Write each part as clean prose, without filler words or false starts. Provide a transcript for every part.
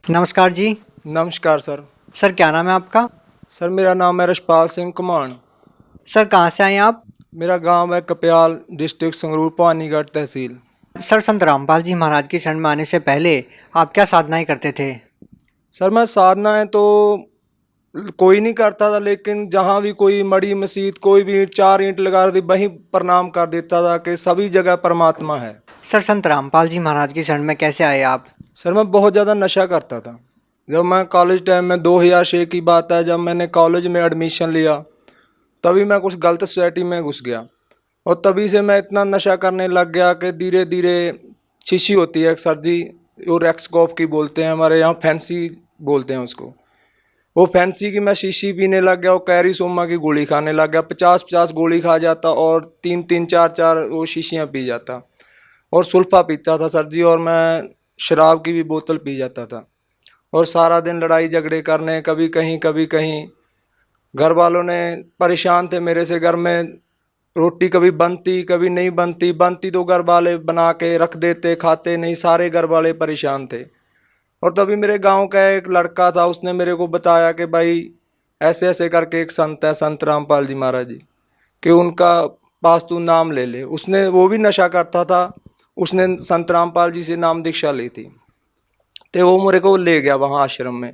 नमस्कार जी। नमस्कार sir. Sir क्या नाम है आपका? सर मेरा नाम है रशपाल सिंह कुमाण। सर कहाँ से आए हैं आप? मेरा गांव है कपयाल, डिस्ट्रिक्ट संगरूर, पानीगढ़ तहसील। सर संत रामपाल जी महाराज की शरण में आने से पहले आप क्या साधनाएं करते थे? सर मैं साधनाएं तो कोई नहीं करता था, लेकिन जहाँ भी कोई मड़ी मस्जिद कोई भी चार ईंट लगा दी वहीं प्रणाम कर देता था कि सभी जगह परमात्मा है। सर संत रामपाल जी महाराज की शरण में कैसे आए आप? सर मैं बहुत ज़्यादा नशा करता था। जब मैं कॉलेज टाइम में 2006 की बात है, जब मैंने कॉलेज में एडमिशन लिया तभी मैं कुछ गलत सोसाइटी में घुस गया और तभी से मैं इतना नशा करने लग गया कि धीरे धीरे शीशी होती है एक सर जी, वो रेक्सकॉफ की बोलते हैं, हमारे यहाँ फैंसी बोलते हैं उसको। वो फैंसी की मैं शीशी पीने लग गया और कैरी सोमा की गोली खाने लग गया। 50-50 गोली खा जाता और 3-3 4-4 वो शीशियाँ पी जाता और सुल्फा पीता था सर जी, और मैं शराब की भी बोतल पी जाता था और सारा दिन लड़ाई झगड़े करने, कभी कहीं। घर वालों ने परेशान थे मेरे से। घर में रोटी कभी बनती कभी नहीं बनती, बनती तो घर वाले बना के रख देते, खाते नहीं, सारे घर वाले परेशान थे। और तभी मेरे गांव का एक लड़का था, उसने मेरे को बताया कि भाई ऐसे ऐसे करके एक संत है, संत रामपाल जी महाराज जी, कि उनका पास तू नाम ले ले। उसने, वो भी नशा करता था, उसने संत रामपाल जी से नाम दीक्षा ली थी। तो वो मेरे को ले गया वहाँ आश्रम में।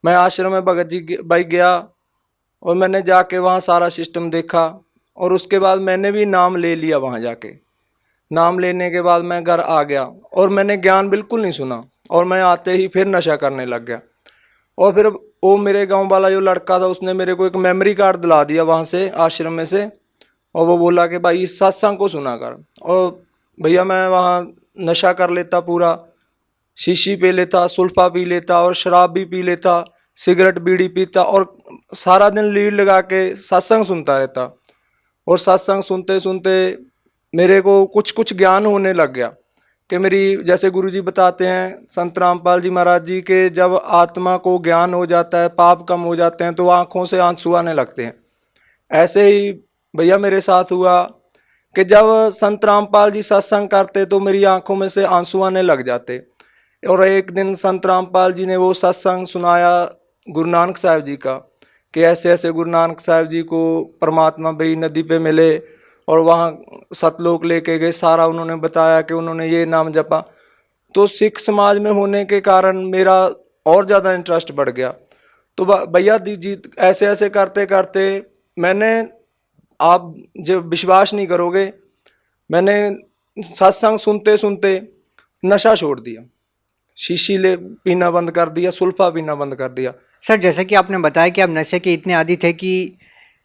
मैं आश्रम में भगत जी भाई गया और मैंने जाके वहाँ सारा सिस्टम देखा और उसके बाद मैंने भी नाम ले लिया वहाँ जाके। नाम लेने के बाद मैं घर आ गया और मैंने ज्ञान बिल्कुल नहीं सुना और मैं आते ही फिर नशा करने लग गया। और फिर वो मेरे गांव वाला जो लड़का था उसने मेरे को एक मेमोरी कार्ड दिला दिया वहाँ से, आश्रम में से, और वो बोला कि भाई इस सत्संग को सुना कर। और भैया मैं वहाँ नशा कर लेता पूरा, शीशी पी लेता, सुल्फा पी लेता और शराब भी पी लेता, सिगरेट बीड़ी पीता और सारा दिन लीड लगा के सत्संग सुनता रहता। और सत्संग सुनते सुनते मेरे को कुछ कुछ ज्ञान होने लग गया कि मेरी, जैसे गुरुजी बताते हैं संत रामपाल जी महाराज जी के, जब आत्मा को ज्ञान हो जाता है, पाप कम हो जाते हैं तो आँखों से आंसू आने लगते हैं। ऐसे ही भैया मेरे साथ हुआ कि जब संत रामपाल जी सत्संग करते तो मेरी आंखों में से आंसू आने लग जाते। और एक दिन संत रामपाल जी ने वो सत्संग सुनाया गुरु नानक साहब जी का, कि ऐसे ऐसे गुरु नानक साहब जी को परमात्मा बई नदी पे मिले और वहाँ सतलोक लेके गए। सारा उन्होंने बताया कि उन्होंने ये नाम जपा। तो सिख समाज में होने के कारण मेरा और ज़्यादा इंटरेस्ट बढ़ गया। तो भैया जी ऐसे ऐसे करते करते मैंने, आप जब विश्वास नहीं करोगे, मैंने सत्संग सुनते सुनते नशा छोड़ दिया। शीशी ले पीना बंद कर दिया, सुल्फा पीना बंद कर दिया। सर जैसे कि आपने बताया कि आप नशे के इतने आदी थे कि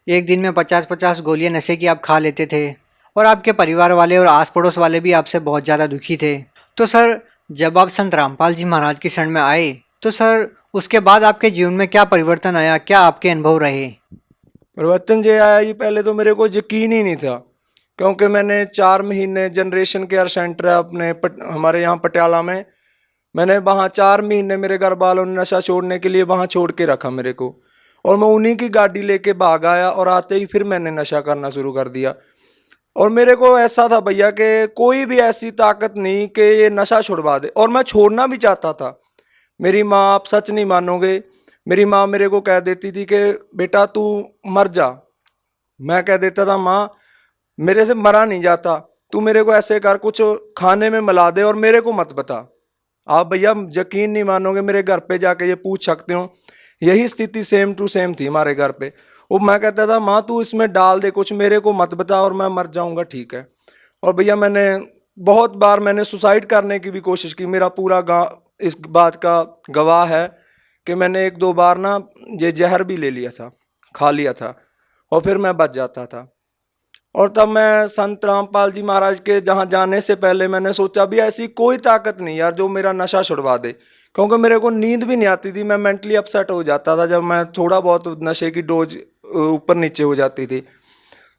एक दिन में 50-50 गोलियां नशे की आप खा लेते थे और आपके परिवार वाले और आस पड़ोस वाले भी आपसे बहुत ज़्यादा दुखी थे। तो सर जब आप संत रामपाल जी महाराज की शरण में आए तो सर उसके बाद आपके जीवन में क्या परिवर्तन आया, क्या आपके अनुभव रहे? परिवर्तन जो आया, ये पहले तो मेरे को यकीन ही नहीं था, क्योंकि मैंने 4 महीने जनरेशन केयर सेंटर है अपने हमारे यहाँ पटियाला में, मैंने वहाँ 4 महीने मेरे घर वालों ने नशा छोड़ने के लिए वहाँ छोड़ के रखा मेरे को, और मैं उन्हीं की गाड़ी लेके भाग आया और आते ही फिर मैंने नशा करना शुरू कर दिया। और मेरे को ऐसा था भैया कि कोई भी ऐसी ताकत नहीं कि ये नशा छुड़वा दे, और मैं छोड़ना भी चाहता था। मेरी माँ, आप सच नहीं मानोगे, मेरी माँ मेरे को कह देती थी कि बेटा तू मर जा। मैं कह देता था माँ मेरे से मरा नहीं जाता, तू मेरे को ऐसे कर, कुछ खाने में मिला दे और मेरे को मत बता। आप भैया यकीन नहीं मानोगे, मेरे घर पे जाके ये पूछ सकते हो, यही स्थिति सेम टू सेम थी हमारे घर पे। वो मैं कहता था माँ तू इसमें डाल दे कुछ, मेरे को मत बता और मैं मर जाऊंगा, ठीक है। और भैया मैंने बहुत बार मैंने सुसाइड करने की भी कोशिश की। मेरा पूरा गाँव इस बात का गवाह है कि मैंने 1-2 बार ना ये जहर भी ले लिया था, खा लिया था, और फिर मैं बच जाता था। और तब मैं संत रामपाल जी महाराज के जहाँ जाने से पहले मैंने सोचा भी ऐसी कोई ताकत नहीं यार जो मेरा नशा छुड़वा दे, क्योंकि मेरे को नींद भी नहीं आती थी, मैं मेंटली अपसेट हो जाता था जब मैं थोड़ा बहुत नशे की डोज ऊपर नीचे हो जाती थी।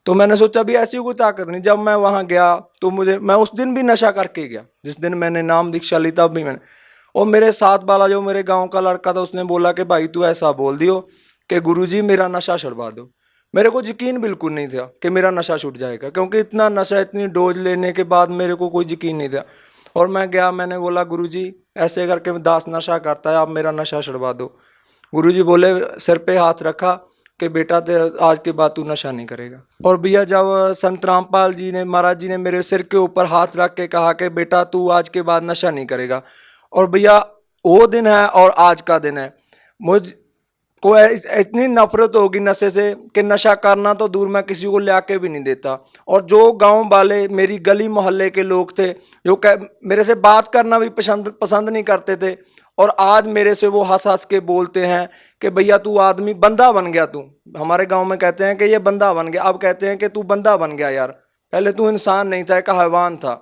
तो मैंने सोचा भी ऐसी कोई ताकत नहीं। जब मैं वहाँ गया तो मैं उस दिन भी नशा करके गया, जिस दिन मैंने नाम दीक्षा ली तब भी मैंने। और मेरे साथ वाला जो मेरे गाँव का लड़का था उसने बोला कि भाई तू ऐसा बोल दियो कि गुरुजी मेरा नशा छुड़वा दो। मेरे को यकीन बिल्कुल नहीं था कि मेरा नशा छूट जाएगा, क्योंकि इतना नशा, इतनी डोज लेने के बाद मेरे को कोई यकीन नहीं था। और मैं गया, मैंने बोला गुरुजी ऐसे करके दास नशा करता है, आप मेरा नशा छुड़वा दो। गुरुजी बोले, सिर पे हाथ रखा कि बेटा आज के बाद तू नशा नहीं करेगा। और भैया जब संत रामपाल जी ने, महाराज जी ने मेरे सिर के ऊपर हाथ रख के कहा कि बेटा तू आज के बाद नशा नहीं करेगा, और भैया वो दिन है और आज का दिन है, मुझ को इतनी नफरत होगी नशे से कि नशा करना तो दूर, मैं किसी को ले आके भी नहीं देता। और जो गांव वाले, मेरी गली मोहल्ले के लोग थे जो मेरे से बात करना भी पसंद नहीं करते थे, और आज मेरे से वो हंस हंस के बोलते हैं कि भैया तू आदमी बंदा बन गया, तू हमारे गांव में कहते हैं कि ये बंदा बन गया, अब कहते हैं कि तू बंदा बन गया यार, पहले तू इंसान नहीं था, एक हैवान था।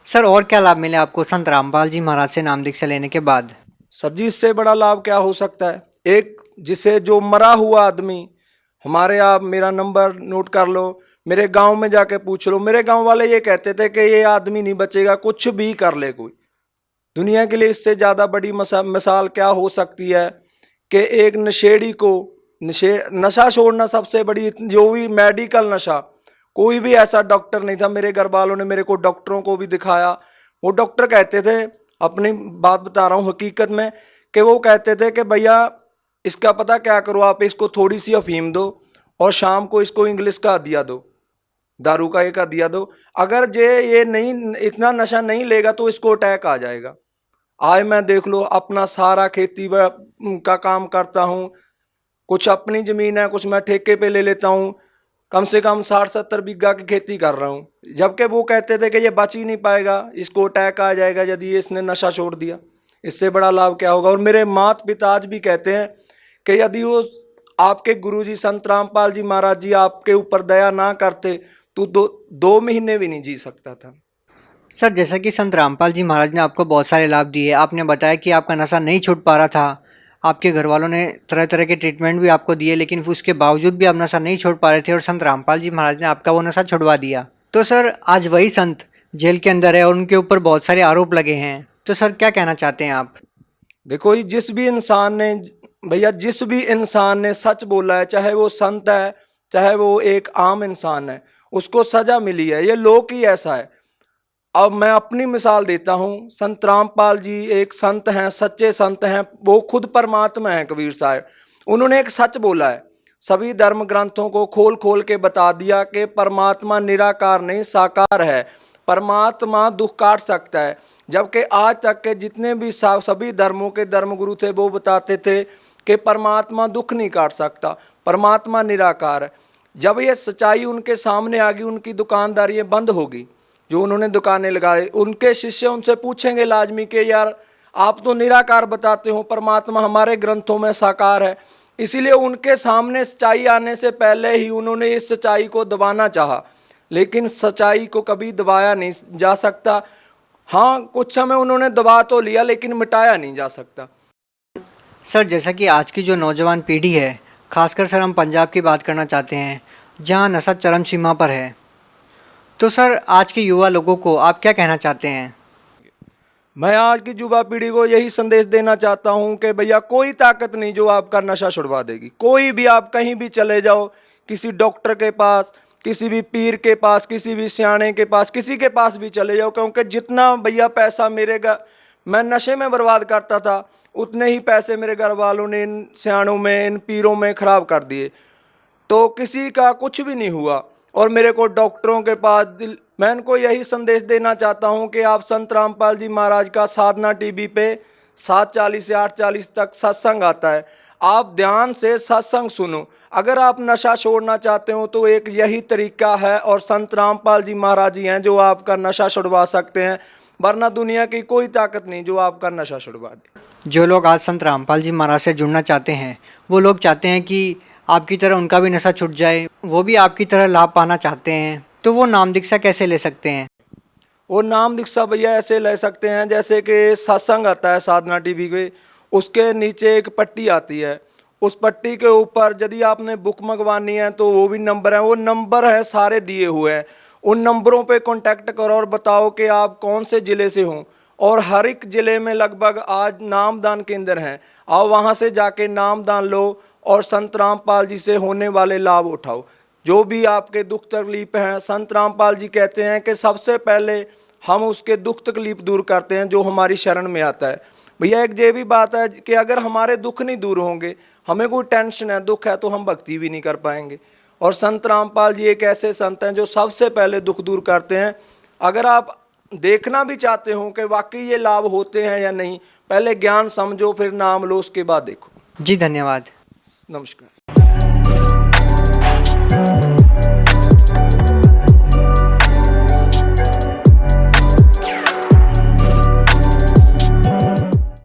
सर और क्या लाभ मिले आपको संत रामपाल जी महाराज से नाम दीक्षा लेने के बाद? सर जी इससे बड़ा लाभ क्या हो सकता है। एक जिसे जो मरा हुआ आदमी, हमारे, आप मेरा नंबर नोट कर लो, मेरे गांव में जाके पूछ लो, मेरे गांव वाले ये कहते थे कि ये आदमी नहीं बचेगा, कुछ भी कर ले कोई। दुनिया के लिए इससे ज़्यादा बड़ी मिसाल क्या हो सकती है कि एक नशेड़ी को नशा छोड़ना सबसे बड़ी, जो भी मेडिकल नशा, कोई भी ऐसा डॉक्टर नहीं था, मेरे घर वालों ने मेरे को डॉक्टरों को भी दिखाया, वो डॉक्टर कहते थे, अपनी बात बता रहा हूँ हकीकत में, कि वो कहते थे कि भैया इसका पता क्या करो, आप इसको थोड़ी सी अफीम दो और शाम को इसको इंग्लिश का दिया दो, दारू का एक दिया दो, अगर ये नहीं, इतना नशा नहीं लेगा तो इसको अटैक आ जाएगा। आज मैं देख लो अपना सारा खेती का काम करता हूँ, कुछ अपनी ज़मीन है, कुछ मैं ठेके पे ले लेता हूँ, कम से कम 60-70 बीघा की खेती कर रहा हूँ, जबकि वो कहते थे कि ये बच ही नहीं पाएगा, इसको अटैक आ जाएगा यदि इसने नशा छोड़ दिया। इससे बड़ा लाभ क्या होगा। और मेरे माता पिता आज भी कहते हैं कि यदि वो आपके गुरुजी संत रामपाल जी महाराज जी आपके ऊपर दया ना करते तो दो महीने भी नहीं जी सकता था। सर जैसा कि संत रामपाल जी महाराज ने आपको बहुत सारे लाभ दिए, आपने बताया कि आपका नशा नहीं छूट पा रहा था, आपके घर वालों ने तरह तरह के ट्रीटमेंट भी आपको दिए, लेकिन उसके बावजूद भी आप नशा नहीं छोड़ पा रहे थे और संत रामपाल जी महाराज ने आपका वो नशा छुड़वा दिया। तो सर आज वही संत जेल के अंदर है और उनके ऊपर बहुत सारे आरोप लगे हैं, तो सर क्या कहना चाहते हैं आप? देखो ये जिस भी इंसान ने, भैया जिस भी इंसान ने सच बोला है, चाहे वो संत है चाहे वो एक आम इंसान है, उसको सजा मिली है, ये लोक ही ऐसा है। अब मैं अपनी मिसाल देता हूँ, संत रामपाल जी एक संत हैं, सच्चे संत हैं, वो खुद परमात्मा हैं कबीर साहब। उन्होंने एक सच बोला है, सभी धर्म ग्रंथों को खोल खोल के बता दिया कि परमात्मा निराकार नहीं साकार है, परमात्मा दुख काट सकता है। जबकि आज तक के जितने भी सभी धर्मों के धर्मगुरु थे वो बताते थे कि परमात्मा दुख नहीं काट सकता, परमात्मा निराकार है। जब ये सच्चाई उनके सामने आ गई, उनकी दुकानदारी बंद होगी, जो उन्होंने दुकानें लगाए, उनके शिष्य उनसे पूछेंगे लाजमी कि यार आप तो निराकार बताते हो, परमात्मा हमारे ग्रंथों में साकार है। इसीलिए उनके सामने सच्चाई आने से पहले ही उन्होंने इस सच्चाई को दबाना चाहा, लेकिन सच्चाई को कभी दबाया नहीं जा सकता। हाँ कुछ समय उन्होंने दबा तो लिया लेकिन मिटाया नहीं जा सकता। सर जैसा कि आज की जो नौजवान पीढ़ी है, खासकर सर हम पंजाब की बात करना चाहते हैं जहां नशा चरम सीमा पर है, तो सर आज के युवा लोगों को आप क्या कहना चाहते हैं? मैं आज की युवा पीढ़ी को यही संदेश देना चाहता हूं कि भैया कोई ताकत नहीं जो आपका नशा छुड़वा देगी। कोई भी, आप कहीं भी चले जाओ, किसी डॉक्टर के पास, किसी भी पीर के पास, किसी भी सियाने के पास, किसी के पास भी चले जाओ, क्योंकि जितना भैया पैसा मैं नशे में बर्बाद करता था, उतने ही पैसे मेरे घर वालों ने इन सियानों में, इन पीरों में ख़राब कर दिए, तो किसी का कुछ भी नहीं हुआ। और मेरे को डॉक्टरों के पास मैं इनको यही संदेश देना चाहता हूं कि आप संत रामपाल जी महाराज का साधना टीवी पे 7:40 से 8:40 तक सत्संग आता है, आप ध्यान से सत्संग सुनो। अगर आप नशा छोड़ना चाहते हो तो एक यही तरीका है, और संत रामपाल जी महाराज जी हैं जो आपका नशा छुड़वा सकते हैं, वरना दुनिया की कोई ताकत नहीं जो आपका नशा छुड़वा दे। जो लोग आज संत रामपाल जी महाराज से जुड़ना चाहते हैं, वो लोग चाहते हैं कि आपकी तरह उनका भी नशा छूट जाए, वो भी आपकी तरह लाभ पाना चाहते हैं, तो वो नाम दीक्षा कैसे ले सकते हैं? वो नाम दीक्षा भैया ऐसे ले सकते हैं जैसे कि सत्संग आता है साधना टीवी पे, उसके नीचे एक पट्टी आती है, उस पट्टी के ऊपर यदि आपने बुक मंगवानी है तो वो भी नंबर है, वो नंबर है सारे दिए हुए हैं, उन नंबरों पे कांटेक्ट करो और बताओ कि आप कौन से ज़िले से हो। और हर एक ज़िले में लगभग आज नामदान केंद्र हैं, आओ वहाँ से जाके नामदान लो और संत रामपाल जी से होने वाले लाभ उठाओ। जो भी आपके दुख तकलीफ हैं, संत रामपाल जी कहते हैं कि सबसे पहले हम उसके दुख तकलीफ दूर करते हैं जो हमारी शरण में आता है। भैया एक ये भी बात है कि अगर हमारे दुख नहीं दूर होंगे, हमें कोई टेंशन है, दुख है, तो हम भक्ति भी नहीं कर पाएंगे। और संत रामपाल जी एक ऐसे संत हैं जो सबसे पहले दुख दूर करते हैं। अगर आप देखना भी चाहते हो कि वाकई ये लाभ होते हैं या नहीं, पहले ज्ञान समझो, फिर नाम लो, उसके बाद देखो। जी धन्यवाद। नमस्कार।